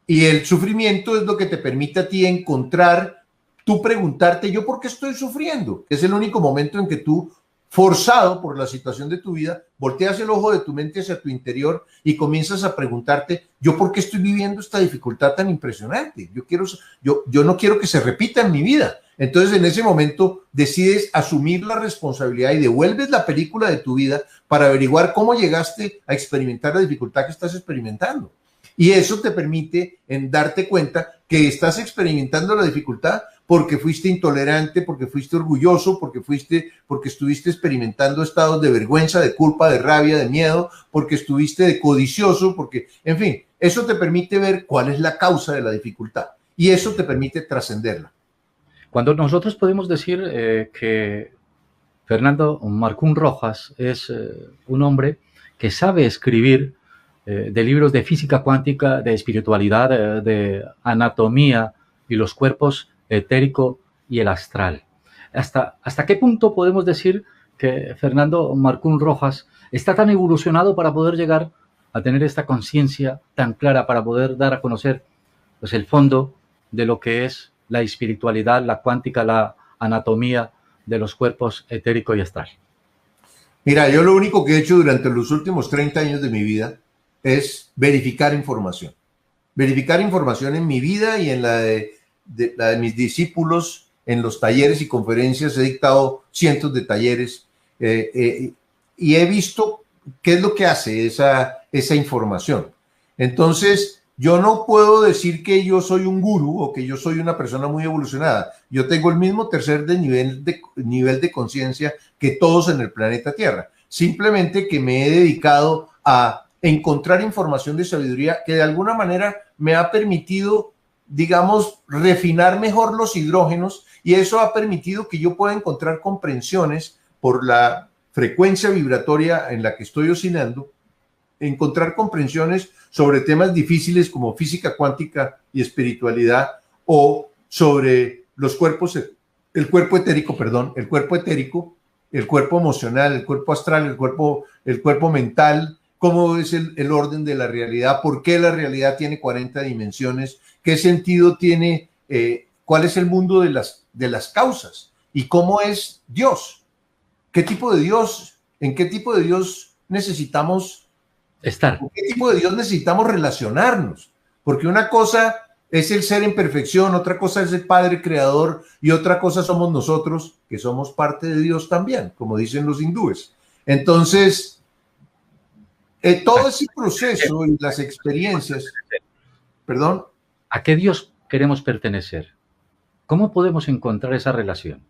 Y el sufrimiento es lo que te permite a ti encontrar, tú preguntarte, ¿yo por qué estoy sufriendo? Es el único momento en que tú, forzado por la situación de tu vida, volteas el ojo de tu mente hacia tu interior y comienzas a preguntarte, ¿yo por qué estoy viviendo esta dificultad tan impresionante? Yo no quiero que se repita en mi vida. Entonces, en ese momento, decides asumir la responsabilidad y devuelves la película de tu vida para averiguar cómo llegaste a experimentar la dificultad que estás experimentando. Y eso te permite darte cuenta que estás experimentando la dificultad porque fuiste intolerante, porque fuiste orgulloso, porque estuviste experimentando estados de vergüenza, de culpa, de rabia, de miedo, porque estuviste de codicioso, porque, en fin, eso te permite ver cuál es la causa de la dificultad y eso te permite trascenderla. Cuando nosotros podemos decir que Fernando Marcún Rojas es un hombre que sabe escribir de libros de física cuántica, de espiritualidad, de anatomía y los cuerpos etérico y el astral. ¿Hasta qué punto podemos decir que Fernando Marcún Rojas está tan evolucionado para poder llegar a tener esta conciencia tan clara, para poder dar a conocer pues, el fondo de lo que es la espiritualidad, la cuántica, la anatomía de los cuerpos etérico y astral? Mira, yo lo único que he hecho durante los últimos 30 años de mi vida es verificar información. Verificar información en mi vida y en la de mis discípulos, en los talleres y conferencias. He dictado cientos de talleres y he visto qué es lo que hace esa información. Entonces, yo no puedo decir que yo soy un gurú o que yo soy una persona muy evolucionada. Yo tengo el mismo nivel de conciencia que todos en el planeta Tierra. Simplemente que me he dedicado a encontrar información de sabiduría que de alguna manera me ha permitido, digamos, refinar mejor los hidrógenos, y eso ha permitido que yo pueda encontrar comprensiones por la frecuencia vibratoria en la que estoy oscilando, encontrar comprensiones sobre temas difíciles como física cuántica y espiritualidad, o sobre los cuerpos, el cuerpo etérico, el cuerpo emocional, el cuerpo astral, el cuerpo mental, cómo es el orden de la realidad, por qué la realidad tiene 40 dimensiones, qué sentido tiene, cuál es el mundo de las causas y cómo es Dios, qué tipo de Dios, en qué tipo de Dios necesitamos estar, con qué tipo de Dios necesitamos relacionarnos, porque una cosa es el ser en perfección, otra cosa es el Padre Creador y otra cosa somos nosotros, que somos parte de Dios también, como dicen los hindúes. Entonces, todo ese proceso y las experiencias, perdón. ¿A qué Dios queremos pertenecer? ¿Cómo podemos encontrar esa relación?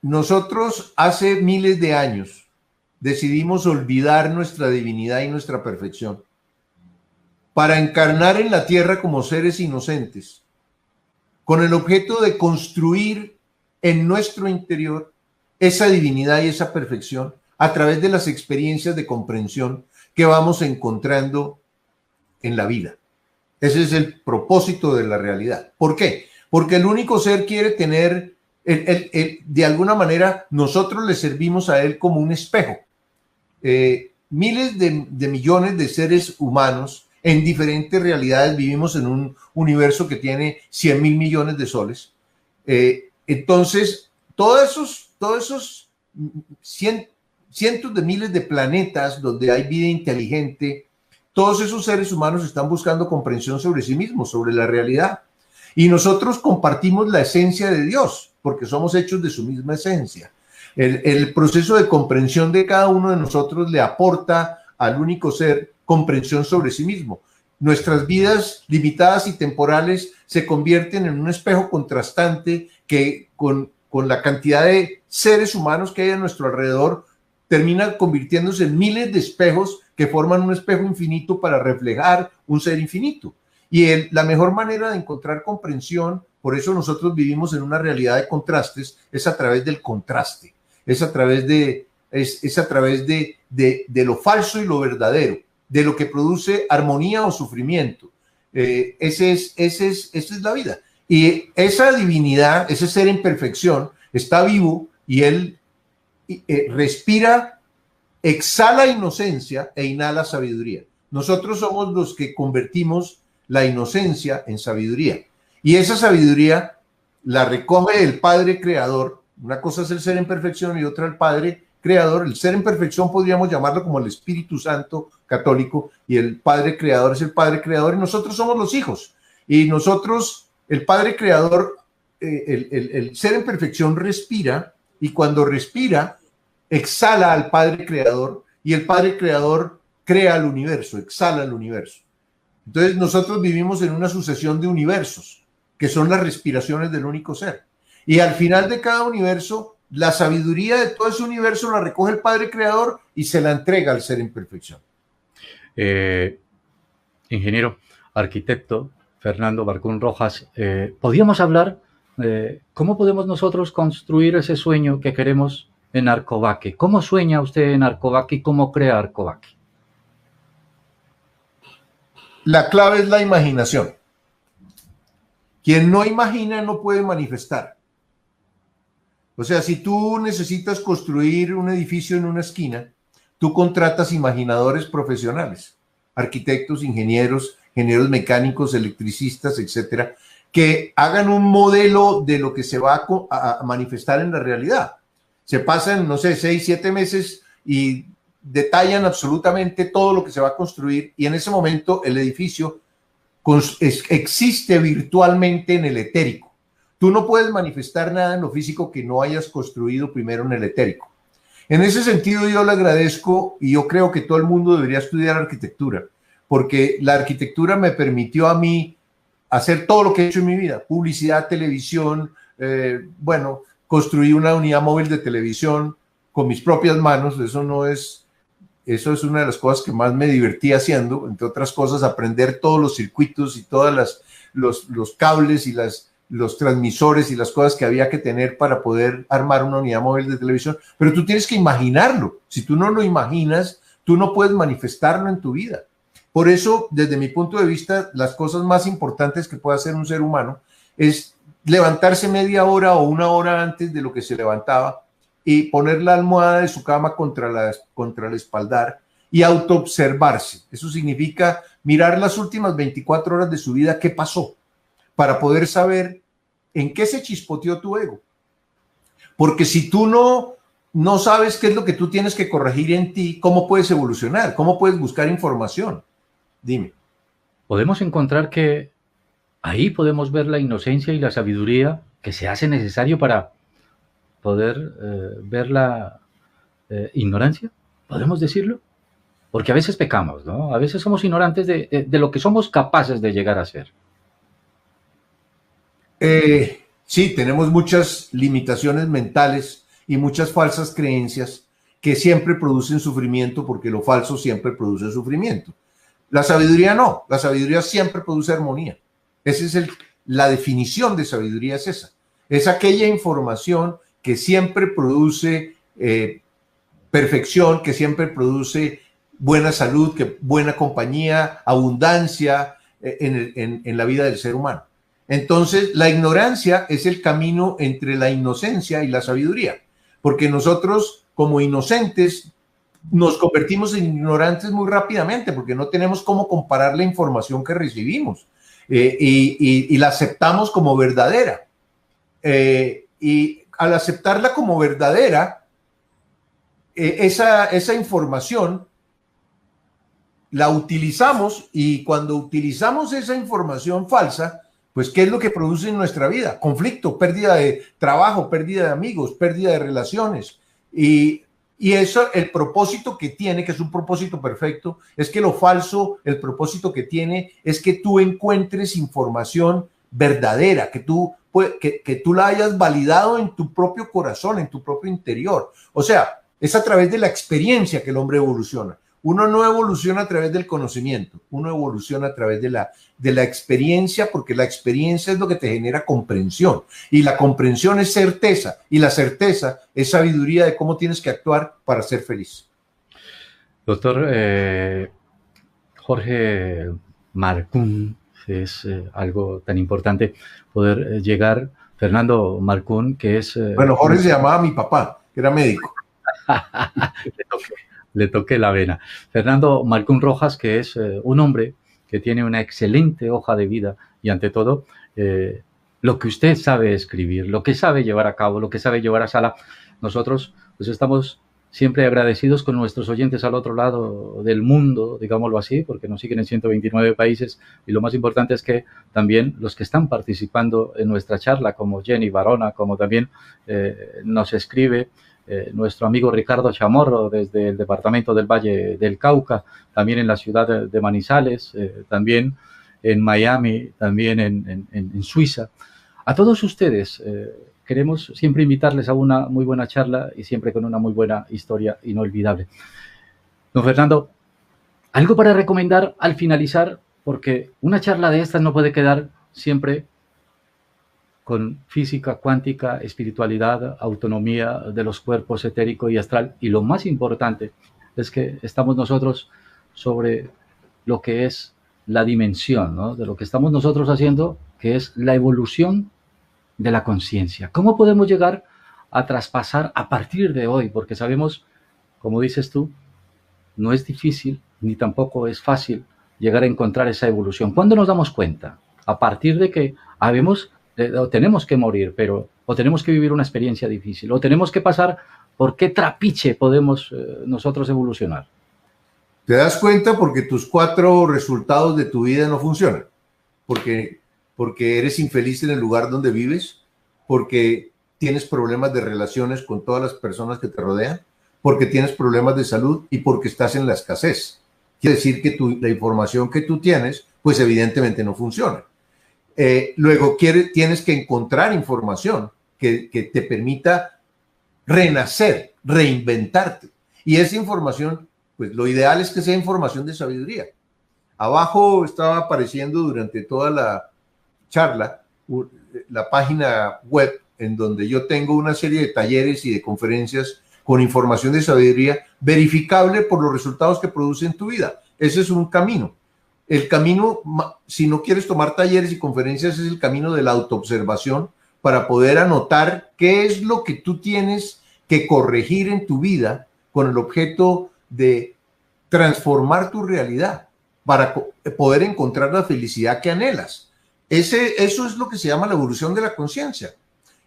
Nosotros hace miles de años decidimos olvidar nuestra divinidad y nuestra perfección para encarnar en la tierra como seres inocentes, con el objeto de construir en nuestro interior esa divinidad y esa perfección a través de las experiencias de comprensión que vamos encontrando en la vida. Ese es el propósito de la realidad. ¿Por qué? Porque el único ser quiere tener, de alguna manera, nosotros le servimos a él como un espejo. Miles de millones de seres humanos en diferentes realidades, vivimos en un universo que tiene 100.000 millones de soles. Entonces, todos esos cientos de miles de planetas donde hay vida inteligente, todos esos seres humanos están buscando comprensión sobre sí mismos, sobre la realidad. Y nosotros compartimos la esencia de Dios, porque somos hechos de su misma esencia. El proceso de comprensión de cada uno de nosotros le aporta al único ser comprensión sobre sí mismo. Nuestras vidas limitadas y temporales se convierten en un espejo contrastante que con la cantidad de seres humanos que hay a nuestro alrededor termina convirtiéndose en miles de espejos que forman un espejo infinito para reflejar un ser infinito. Y la mejor manera de encontrar comprensión, por eso nosotros vivimos en una realidad de contrastes, es a través del contraste, es a través de lo falso y lo verdadero, de lo que produce armonía o sufrimiento. Esa es la vida. Y esa divinidad, ese ser en perfección, está vivo y él respira, exhala inocencia e inhala sabiduría. Nosotros somos los que convertimos la inocencia en sabiduría. Y esa sabiduría la recoge el Padre Creador. Una cosa es el ser en perfección y otra el Padre Creador. El ser en perfección podríamos llamarlo como el Espíritu Santo católico, y el Padre Creador es el Padre Creador, y nosotros somos los hijos. Y nosotros, el Padre Creador, el ser en perfección respira, y cuando respira, exhala al Padre Creador, y el Padre Creador crea el universo, exhala el universo. Entonces nosotros vivimos en una sucesión de universos, que son las respiraciones del único ser. Y al final de cada universo, la sabiduría de todo ese universo la recoge el Padre Creador y se la entrega al ser en perfección. Ingeniero, arquitecto Fernando Barcún Rojas, ¿podríamos hablar cómo podemos nosotros construir ese sueño que queremos en Arcobaque? ¿Cómo sueña usted en Arcobaque y cómo crea Arcobaque? La clave es la imaginación. Quien no imagina no puede manifestar. O sea, si tú necesitas construir un edificio en una esquina, tú contratas imaginadores profesionales, arquitectos, ingenieros mecánicos, electricistas, etcétera, que hagan un modelo de lo que se va a manifestar en la realidad. Se pasan, no sé, 6, 7 meses y detallan absolutamente todo lo que se va a construir, y en ese momento el edificio existe virtualmente en el etérico. Tú no puedes manifestar nada en lo físico que no hayas construido primero en el etérico. En ese sentido yo le agradezco y yo creo que todo el mundo debería estudiar arquitectura, porque la arquitectura me permitió a mí hacer todo lo que he hecho en mi vida, publicidad, televisión, bueno, construí una unidad móvil de televisión con mis propias manos, eso es una de las cosas que más me divertí haciendo, entre otras cosas, aprender todos los circuitos y todos los cables y los transmisores y las cosas que había que tener para poder armar una unidad móvil de televisión. Pero tú tienes que imaginarlo. Si tú no lo imaginas, tú no puedes manifestarlo en tu vida. Por eso, desde mi punto de vista, las cosas más importantes que puede hacer un ser humano es levantarse media hora o una hora antes de lo que se levantaba y poner la almohada de su cama contra el espaldar y autoobservarse. Eso significa mirar las últimas 24 horas de su vida, qué pasó, para poder saber en qué se chispoteó tu ego. Porque si tú no sabes qué es lo que tú tienes que corregir en ti, ¿cómo puedes evolucionar? ¿Cómo puedes buscar información? Dime. Podemos encontrar que ahí podemos ver la inocencia y la sabiduría que se hace necesario para poder ver la ignorancia, ¿podemos decirlo? Porque a veces pecamos, ¿no? A veces somos ignorantes de lo que somos capaces de llegar a ser. Sí, tenemos muchas limitaciones mentales y muchas falsas creencias que siempre producen sufrimiento, porque lo falso siempre produce sufrimiento. La sabiduría no, la sabiduría siempre produce armonía. Esa es la definición de sabiduría, es esa. Es aquella información que siempre produce perfección, que siempre produce buena salud, buena compañía, abundancia en la vida del ser humano. Entonces, la ignorancia es el camino entre la inocencia y la sabiduría, porque nosotros, como inocentes, nos convertimos en ignorantes muy rápidamente, porque no tenemos cómo comparar la información que recibimos y la aceptamos como verdadera. Y al aceptarla como verdadera, esa información la utilizamos, y cuando utilizamos esa información falsa, pues ¿qué es lo que produce en nuestra vida? Conflicto, pérdida de trabajo, pérdida de amigos, pérdida de relaciones. Y eso, el propósito que tiene, que es un propósito perfecto, es que lo falso, el propósito que tiene es que tú encuentres información verdadera, que tú la hayas validado en tu propio corazón, en tu propio interior. O sea, es a través de la experiencia que el hombre evoluciona. Uno no evoluciona a través del conocimiento, uno evoluciona a través de la experiencia, porque la experiencia es lo que te genera comprensión, y la comprensión es certeza, y la certeza es sabiduría de cómo tienes que actuar para ser feliz. Doctor Jorge Marcún, es algo tan importante poder llegar. Fernando Marcún, que es... Bueno, Jorge se llamaba mi papá, que era médico. Le toqué la vena. Fernando Marcún Rojas, que es un hombre que tiene una excelente hoja de vida y, ante todo, lo que usted sabe escribir, lo que sabe llevar a cabo, lo que sabe llevar a sala. Nosotros pues estamos siempre agradecidos con nuestros oyentes al otro lado del mundo, digámoslo así, porque nos siguen en 129 países, y lo más importante es que también los que están participando en nuestra charla, como Jenny Barona, como también nos escribe nuestro amigo Ricardo Chamorro desde el departamento del Valle del Cauca, también en la ciudad de Manizales, también en Miami, también en Suiza. A todos ustedes queremos siempre invitarles a una muy buena charla, y siempre con una muy buena historia inolvidable. Don Fernando, algo para recomendar al finalizar, porque una charla de estas no puede quedar siempre con física cuántica, espiritualidad, autonomía de los cuerpos etérico y astral, y lo más importante es que estamos nosotros sobre lo que es la dimensión, ¿no?, de lo que estamos nosotros haciendo, que es la evolución de la conciencia. ¿Cómo podemos llegar a traspasar a partir de hoy? Porque sabemos, como dices tú, no es difícil ni tampoco es fácil llegar a encontrar esa evolución. ¿Cuándo nos damos cuenta? A partir de que o tenemos que morir, o tenemos que vivir una experiencia difícil, o tenemos que pasar por qué trapiche podemos nosotros evolucionar. Te das cuenta porque tus 4 resultados de tu vida no funcionan, porque eres infeliz en el lugar donde vives, porque tienes problemas de relaciones con todas las personas que te rodean, porque tienes problemas de salud y porque estás en la escasez. Quiere decir que la información que tú tienes, pues evidentemente no funciona. Luego tienes que encontrar información que te permita renacer, reinventarte. Y esa información, pues lo ideal es que sea información de sabiduría. Abajo estaba apareciendo durante toda la charla la página web en donde yo tengo una serie de talleres y de conferencias con información de sabiduría verificable por los resultados que produce en tu vida. Ese es un camino. El camino, si no quieres tomar talleres y conferencias, es el camino de la autoobservación para poder anotar qué es lo que tú tienes que corregir en tu vida con el objeto de transformar tu realidad para poder encontrar la felicidad que anhelas. Eso es lo que se llama la evolución de la conciencia.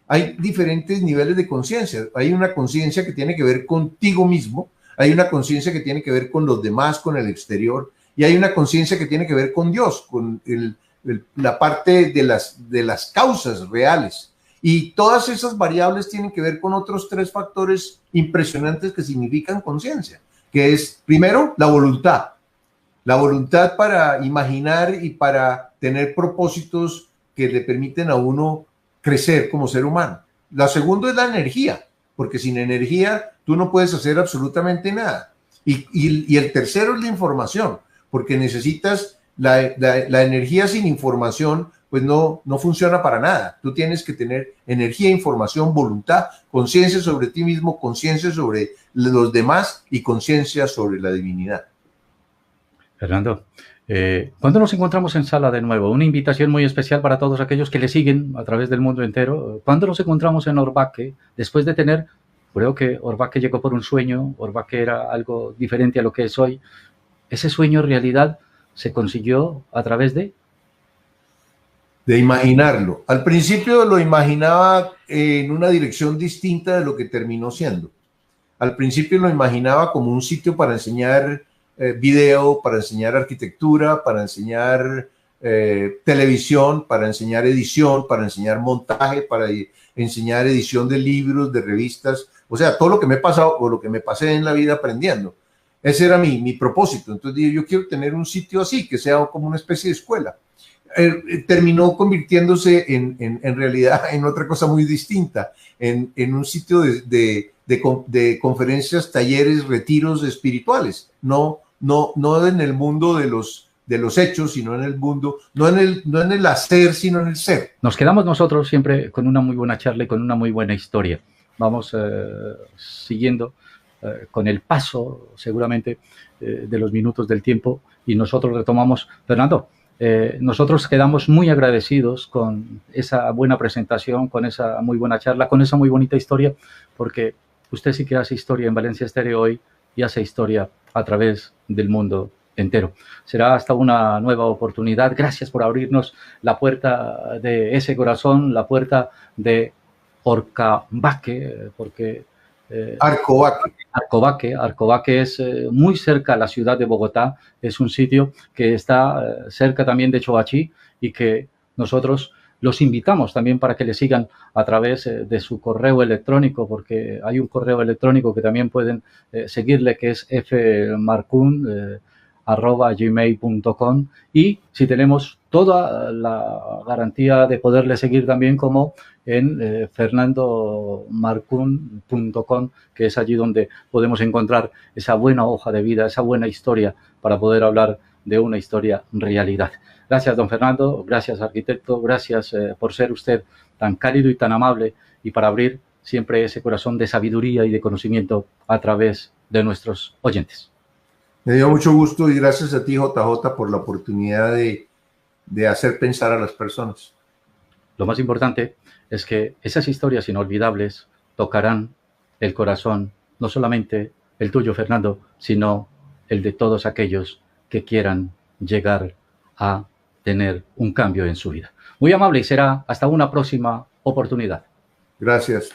Hay diferentes niveles de conciencia. Hay una conciencia que tiene que ver contigo mismo, hay una conciencia que tiene que ver con los demás, con el exterior, y hay una conciencia que tiene que ver con Dios, con la parte de las causas reales. Y todas esas variables tienen que ver con otros 3 factores impresionantes que significan conciencia, que es, primero, la voluntad. La voluntad para imaginar y para tener propósitos que le permiten a uno crecer como ser humano. La segunda es la energía, porque sin energía tú no puedes hacer absolutamente nada. Y el tercero es la información, porque necesitas la energía sin información, pues no funciona para nada. Tú tienes que tener energía, información, voluntad, conciencia sobre ti mismo, conciencia sobre los demás y conciencia sobre la divinidad. Fernando, ¿cuándo nos encontramos en sala de nuevo? Una invitación muy especial para todos aquellos que le siguen a través del mundo entero. ¿Cuándo nos encontramos en Orvaque? Después de tener, creo que Orvaque llegó por un sueño, Orvaque era algo diferente a lo que es hoy. Ese sueño en realidad se consiguió a través de imaginarlo. Al principio lo imaginaba en una dirección distinta de lo que terminó siendo. Al principio lo imaginaba como un sitio para enseñar video, para enseñar arquitectura, para enseñar televisión, para enseñar edición, para enseñar montaje, para enseñar edición de libros, de revistas, o sea, todo lo que me he pasado o lo que me pasé en la vida aprendiendo. Ese era mi propósito. Entonces dije, yo quiero tener un sitio así, que sea como una especie de escuela. Terminó convirtiéndose en realidad en otra cosa muy distinta, en un sitio de conferencias, talleres, retiros espirituales, no en el mundo de los hechos, sino en el mundo, no en el hacer, sino en el ser. Nos quedamos nosotros siempre con una muy buena charla y con una muy buena historia. Vamos siguiendo con el paso, seguramente, de los minutos del tiempo, y nosotros retomamos. Fernando, nosotros quedamos muy agradecidos con esa buena presentación, con esa muy buena charla, con esa muy bonita historia, porque usted sí que hace historia en Valencia Estéreo hoy y hace historia a través del mundo entero. Será hasta una nueva oportunidad. Gracias por abrirnos la puerta de ese corazón, la puerta de Orvaque, porque Arcobaque es muy cerca a la ciudad de Bogotá, es un sitio que está cerca también de Choachí y que nosotros los invitamos también para que le sigan a través de su correo electrónico, porque hay un correo electrónico que también pueden seguirle, que es fmarcun@gmail.com, y si tenemos toda la garantía de poderle seguir también como en fernandomarcun.com, que es allí donde podemos encontrar esa buena hoja de vida, esa buena historia para poder hablar de una historia realidad. Gracias, don Fernando, gracias, arquitecto, gracias por ser usted tan cálido y tan amable y para abrir siempre ese corazón de sabiduría y de conocimiento a través de nuestros oyentes. Me dio mucho gusto y gracias a ti, JJ, por la oportunidad de hacer pensar a las personas. Lo más importante es que esas historias inolvidables tocarán el corazón, no solamente el tuyo, Fernando, sino el de todos aquellos que quieran llegar a tener un cambio en su vida. Muy amable y será hasta una próxima oportunidad. Gracias.